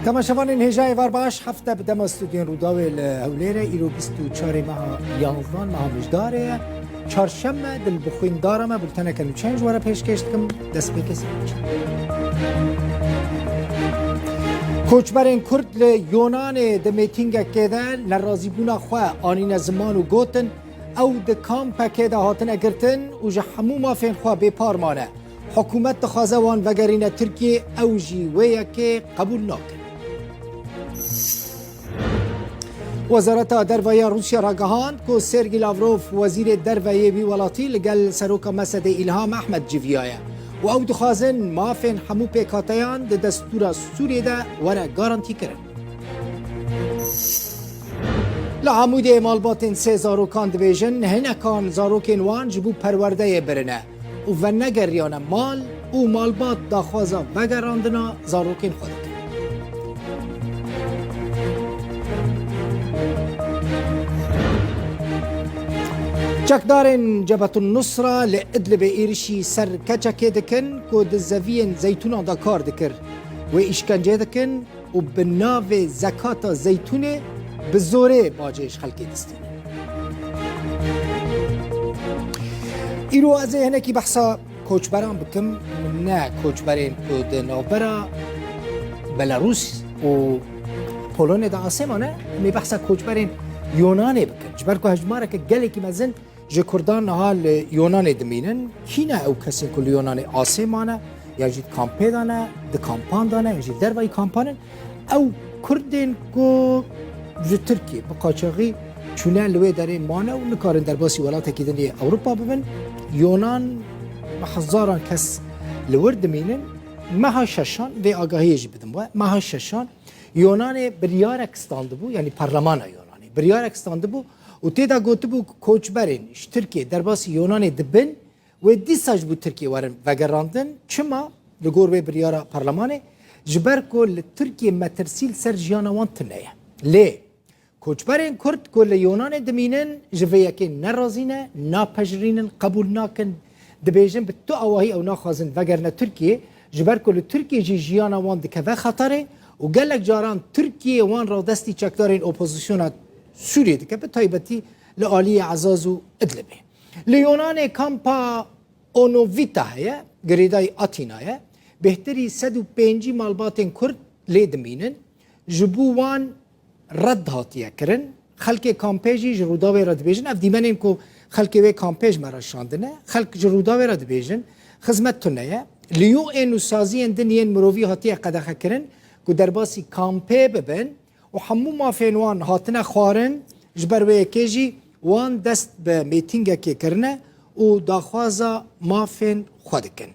تماشاوان هجای وار باش هفته بدم استودیون روداوی هولیره ایرو 24 ماه 11 ماه مجداره چهارشنبه دل بخوین دارم بولتنه کنو چنج واره پیشکش کم دست بکسی کوچبرین کرد یونان د میتینگ که ده لرازی بونا خواه آنین زمان و گوتن او د کامپا که ده هاتن اگرتن و جه همو مافین خواه بپارمانه حکومت دخوازه وان وگرین ترکیه او جیوه که قبول ناکن وزارت درویه روسیا را گهاند که سرگی لاوروف وزیر درویه بی ولاتی لگل سروک مسد الهام احمد جویایه و او دخوازن مافین همو پیکاتیان ده دستور سوریه ده وره گارانتی کرن لعمود مالباتین سه زاروکان دویژن هنکان زاروکین وان جبو پرورده برنه و نگریان مال و مالبات داخوازا وگراندنا زاروکین خودت چکدارن جبهت النصره لإدلب ایرشی سر کچکه دکن که دزوین زیتون دا کار دکر و اشکنجه دکن و بناو زکات زیتون بزوره باجهش خلقی دستین ایرو از هنکی بحثا کوچبران بکم نه کوچبرین که نوبرا بلاروس و پولون دا آسمانه می بحثا کوچبرین یونانه بکن جبر که هجماره که گلی که مزن جه کردان حال یونان دمینن کینه او کسی که یونان آسمانه یا جید کامپه دانه ده کامپان دانه یا جید دروی کامپانن او کردین که جه ترکیه بقاچاقی چونه لوی داره مانه و نکارن در باسی ولاته که دنی اوروپا ببن یونان هزاران کس لور دمینن مها ششان و آگاهی جی بدن باید مها ششان یونان بریارک استانده بو یعنی پارلمان یونانی بریارک استانده بو و تیدا گوته بو کوچبرین ترکیه در باسی یونان دبن و دیساج بو ترکیه وارن وگراندن چما لگور و بریارا پارلمانه جبر کل ترکیه مترسیل سر جیانوان تنیه لی کوچبرین کرد کل یونان دمینن جویه که نرازینه ناپجرینن قبول ناکن دبیجن به تو آواهی او ناخوازن وگرنه ترکیه جبر کل ترکیه جی جیانوان دکه و خطره و گلک جاران ترکیه وان را دستی چکدارین اپوزیسیونات سوریه دکه به تایبتی لعالی عزازو ادلبه لیونان کامپا اونوویتا هیا گریدای آتینا هیا بهتری 105 مالباتین کرد لیدمینن جبوان رد هاتیه کرن خلک کامپیجی جروداوی رد بیجن اف دیمنین که خلک وی کامپیج مرا شاندنه خلک جروداوی رد بیجن خدمت تنه لیو اینو سازی اندنین مروی هاتیه قدخه کرن که در باسی کامپی ببن و همو مافین هاتنه خوارن جبر وی کیجی وان دست به میتینگ که کرنه و داخوازا مافین خود کن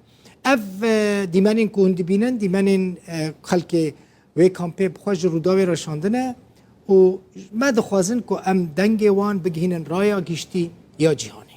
اف دیمنین که هندی بینن دیمنین خلک وی کامپی بخواج روداوی را شاندنه و ما دخوازن که ام دنگ وان بگهینن رایا گشتی یا جهان